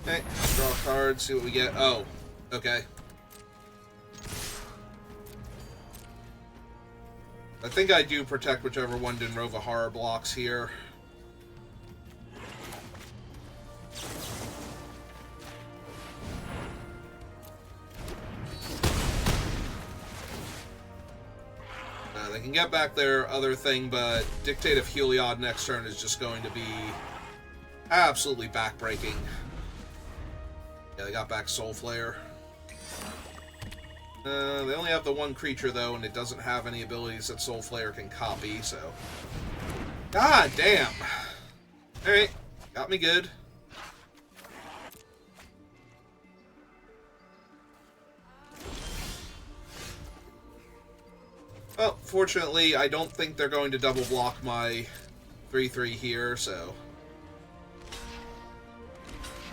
Okay, draw a card, see what we get. Oh, okay. I think I do protect whichever one Dinrova Horror blocks here. They can get back their other thing, but Dictate of Heliod next turn is just going to be absolutely backbreaking. Yeah, they got back Soul Flare. They only have the one creature, though, and it doesn't have any abilities that Soul Flare can copy, so... God damn! Alright, got me good. Well, fortunately, I don't think they're going to double block my 3/3 here, so...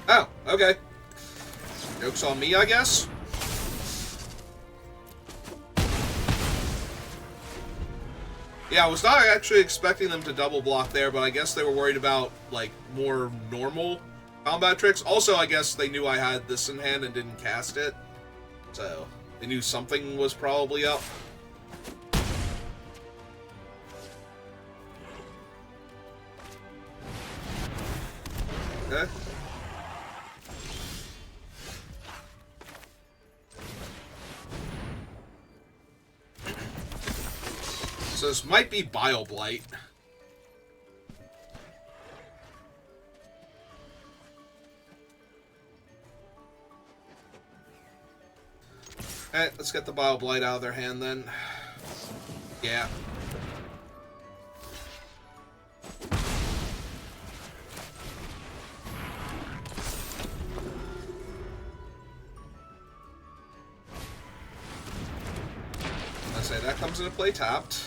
Oh, okay. Joke's on me, I guess? Yeah, I was not actually expecting them to double block there, but I guess they were worried about, like, more normal combat tricks. Also, I guess they knew I had this in hand and didn't cast it. So, they knew something was probably up. Okay. So this might be Bile Blight. Alright, let's get the Bile Blight out of their hand then. Yeah. I say that comes into play tapped.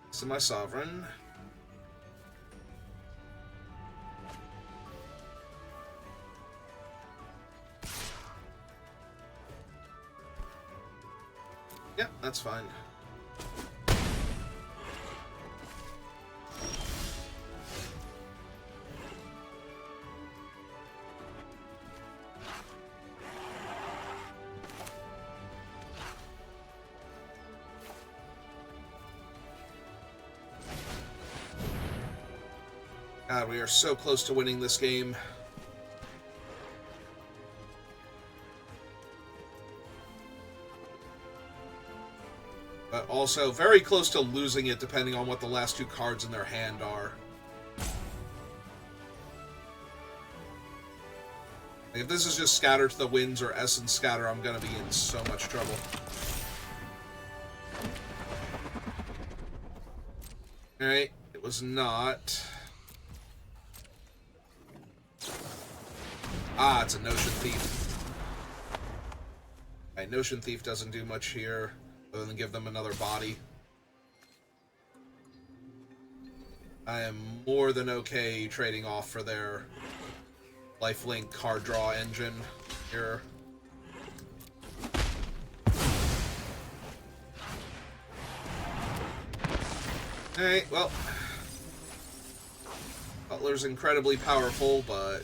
This is my Sovereign. Yeah, that's fine. God, we are so close to winning this game. But also very close to losing it depending on what the last two cards in their hand are. If this is just Scatter to the Winds or Essence Scatter, I'm gonna be in so much trouble. Alright, it was not. Ah, it's a Notion Thief. Alright, Notion Thief doesn't do much here, other than give them another body. I am more than okay trading off for their lifelink card draw engine here. Alright, well. Butler's incredibly powerful, but...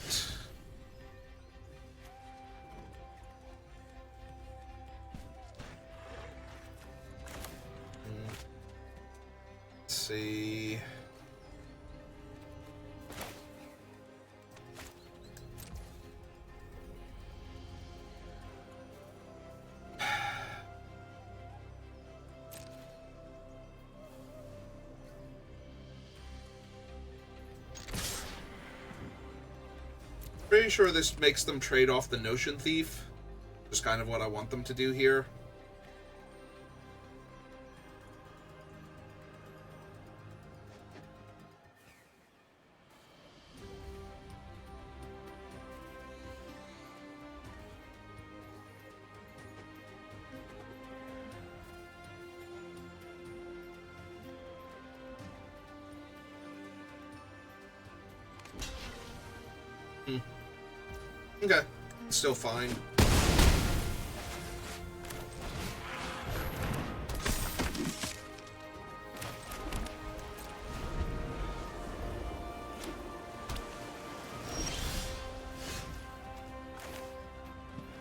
Let's see... Pretty sure this makes them trade off the Notion Thief. Just kind of what I want them to do here. Okay, still fine.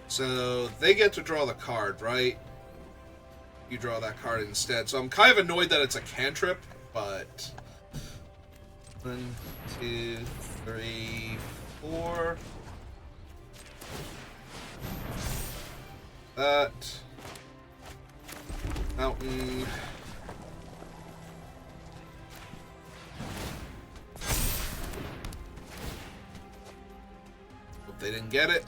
So they get to draw the card, right? You draw that card instead. So I'm kind of annoyed that it's a cantrip, but 1, 2, 3, 4. That mountain. Hope they didn't get it.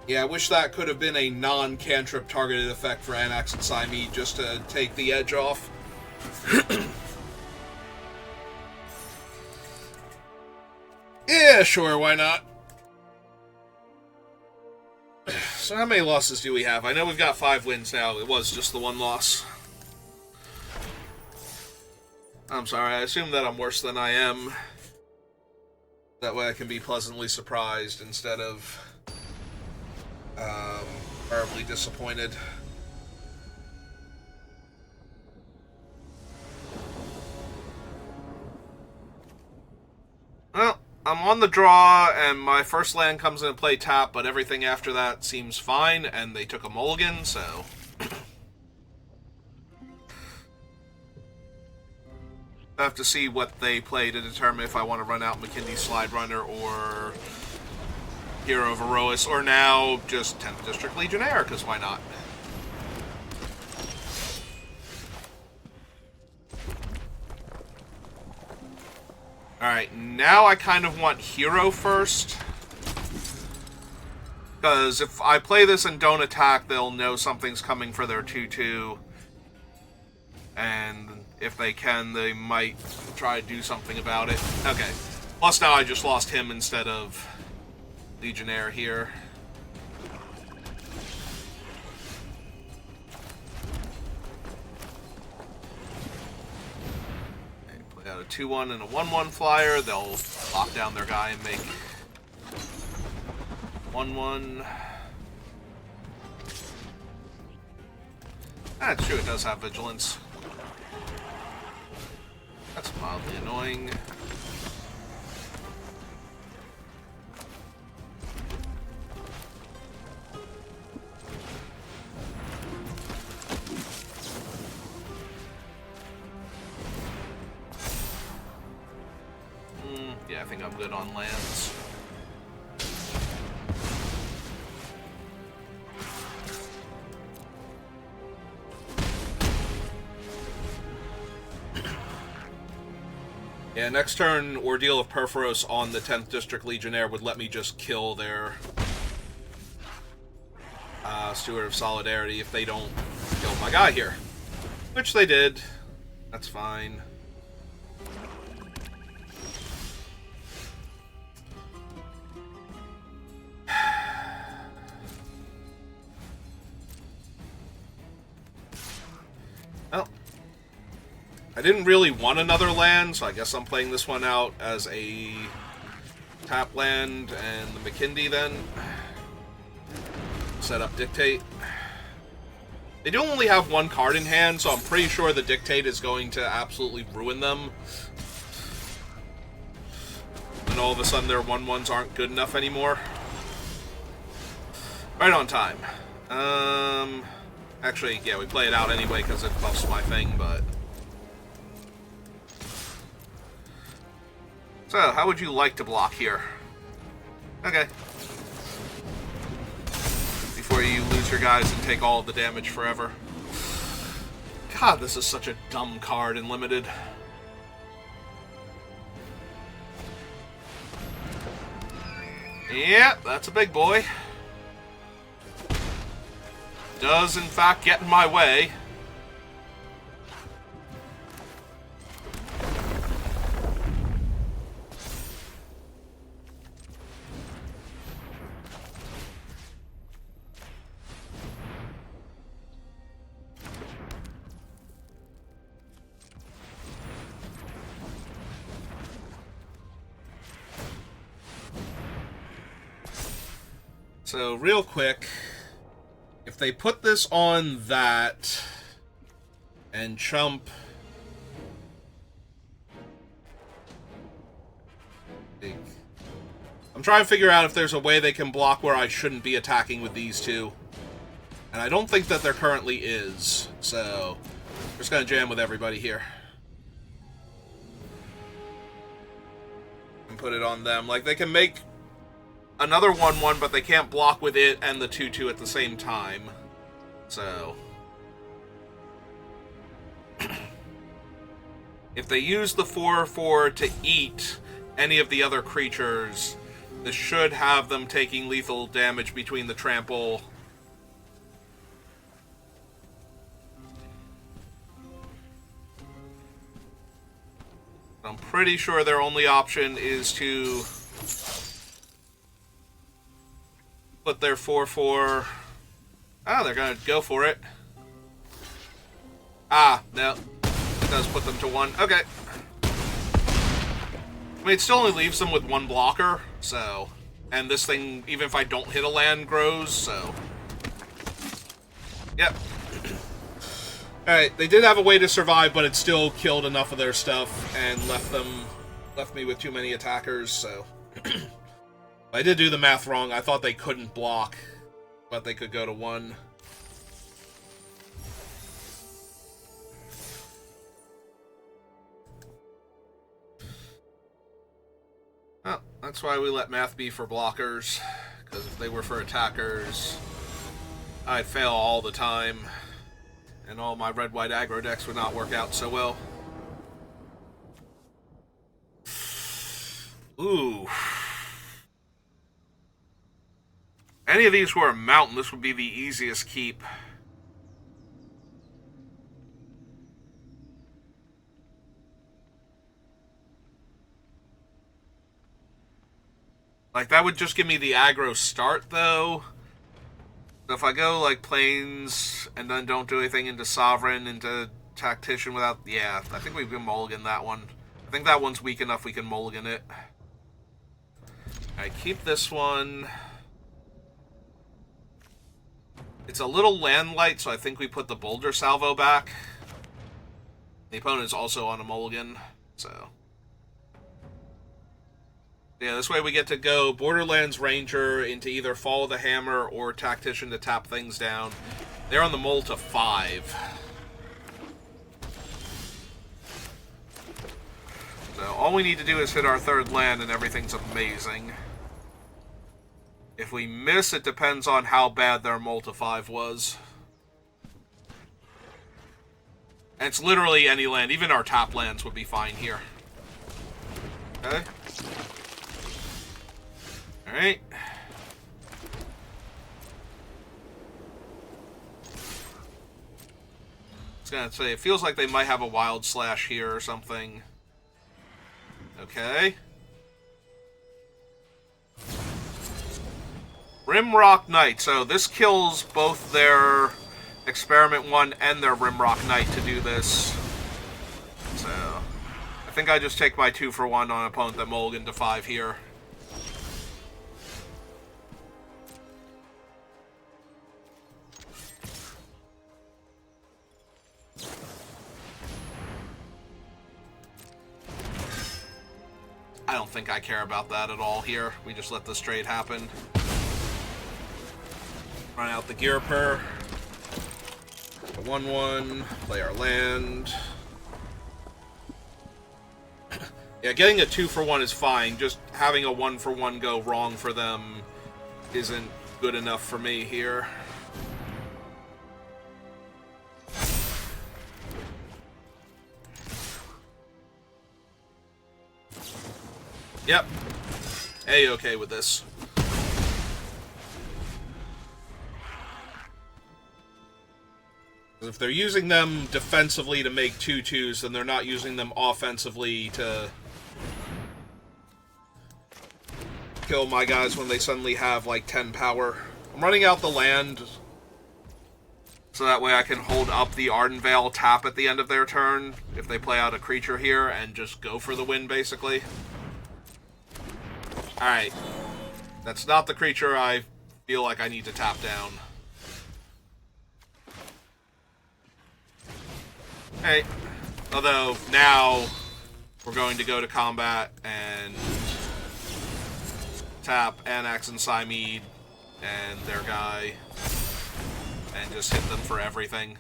Yeah, I wish that could have been a non-cantrip targeted effect for Anax and Saimid just to take the edge off. Yeah, sure, why not? So how many losses do we have? I know we've got 5 wins now. It was just the 1 loss. I'm sorry, I assume that I'm worse than I am. That way I can be pleasantly surprised instead of horribly disappointed. Well, I'm on the draw, and my first land comes into play tap, but everything after that seems fine, and they took a mulligan, so... I have to see what they play to determine if I want to run out McKinley Slide Runner or Hero of Erois, or now just 10th District Legionnaire, because why not? Alright, now I kind of want Hero first. Because if I play this and don't attack, they'll know something's coming for their 2-2. And if they can, they might try to do something about it. Okay. Plus now I just lost him instead of Legionnaire here. Play out a 2-1 and a 1-1 flyer. They'll lock down their guy and make 1-1. That's true, it does have vigilance. That's mildly annoying. Yeah, I think I'm good on lands. Yeah, next turn, Ordeal of Perforos on the 10th District Legionnaire would let me just kill their Steward of Solidarity if they don't kill my guy here. Which they did. That's fine. Well, I didn't really want another land, so I guess I'm playing this one out as a tap land and the McKindy then. Set up Dictate. They do only have one card in hand, so I'm pretty sure the Dictate is going to absolutely ruin them. And all of a sudden their 1/1s aren't good enough anymore. Right on time. Actually, yeah, we play it out anyway because it buffs my thing, but... So, how would you like to block here? Okay. Before you lose your guys and take all of the damage forever. God, this is such a dumb card in Limited. Yep, that's a big boy. Does, in fact, get in my way. So, real quick, if they put this on that and chump... I'm trying to figure out if there's a way they can block where I shouldn't be attacking with these two. And I don't think that there currently is, so we're just going to jam with everybody here. And put it on them. Like, they can make another 1/1, but they can't block with it and the 2/2 at the same time. So... if they use the 4/4 to eat any of the other creatures, this should have them taking lethal damage between the trample. I'm pretty sure their only option is to put their 4/4... Oh, they're going to go for it. Ah, no. It does put them to 1. Okay. I mean, it still only leaves them with 1 blocker, so... And this thing, even if I don't hit a land, grows, so... Yep. Alright, they did have a way to survive, but it still killed enough of their stuff and left me with too many attackers, so... I did do the math wrong. I thought they couldn't block, but they could go to 1. Well, that's why we let math be for blockers, because if they were for attackers, I'd fail all the time, and all my red-white aggro decks would not work out so well. Ooh. Any of these were a mountain, this would be the easiest keep. Like, that would just give me the aggro start, though. So if I go, like, Plains, and then don't do anything into Sovereign, into Tactician without... Yeah, I think we can mulligan that one. I think that one's weak enough we can mulligan it. Alright, keep this one. It's a little land light, so I think we put the Boulder Salvo back. The opponent's also on a mulligan, so... Yeah, this way we get to go Borderlands Ranger into either Follow the Hammer or Tactician to tap things down. They're on the mull to 5. So all we need to do is hit our 3rd land and everything's amazing. If we miss, it depends on how bad their mull to 5 was. And it's literally any land. Even our top lands would be fine here. Okay. Alright. I was gonna say, it feels like they might have a wild slash here or something. Okay. Rimrock Knight. So this kills both their Experiment 1 and their Rimrock Knight to do this. So I think I just take my 2-for-1 on an opponent that mulligan to 5 here. I don't think I care about that at all here. We just let this trade happen. Run out the Ghirapur. 1-1. Play our land. Yeah, getting a 2-for-1 is fine. Just having a 1-for-1 go wrong for them isn't good enough for me here. Yep. A-okay with this. If they're using them defensively to make 2/2s, then they're not using them offensively to kill my guys when they suddenly have, like, 10 power. I'm running out the land so that way I can hold up the Ardenvale tap at the end of their turn if they play out a creature here and just go for the win, basically. Alright. That's not the creature I feel like I need to tap down. Hey. Although, now we're going to go to combat and tap Anax and Symede and their guy and just hit them for everything.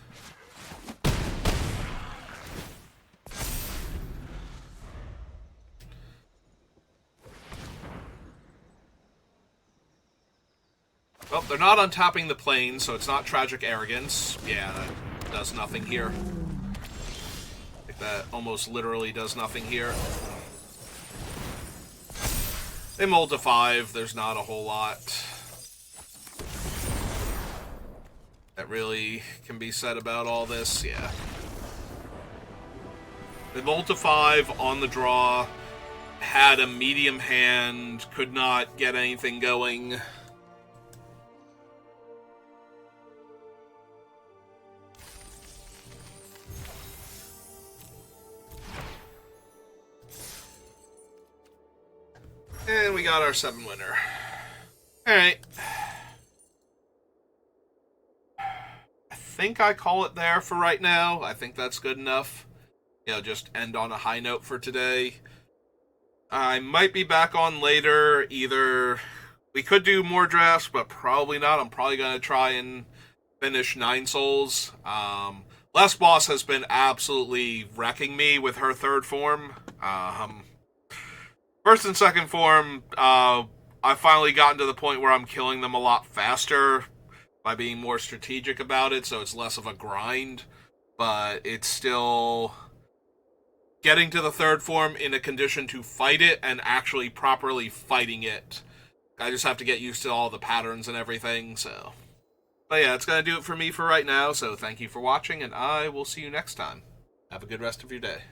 Well, they're not untapping the plane, so it's not Tragic Arrogance. Yeah, that does nothing here. Like, that almost literally does nothing here. They mold to 5, there's not a whole lot that really can be said about all this, yeah. They mold to 5 on the draw, had a medium hand, could not get anything going. And we got our 7 winner. Alright. I think I call it there for right now. I think that's good enough. You know, just end on a high note for today. I might be back on later. Either we could do more drafts, but probably not. I'm probably going to try and finish 9 Souls. Les Boss has been absolutely wrecking me with her 3rd form. First and second form, I've finally gotten to the point where I'm killing them a lot faster by being more strategic about it, so it's less of a grind, but it's still getting to the 3rd form in a condition to fight it and actually properly fighting it. I just have to get used to all the patterns and everything, so. But yeah, it's going to do it for me for right now, so thank you for watching, and I will see you next time. Have a good rest of your day.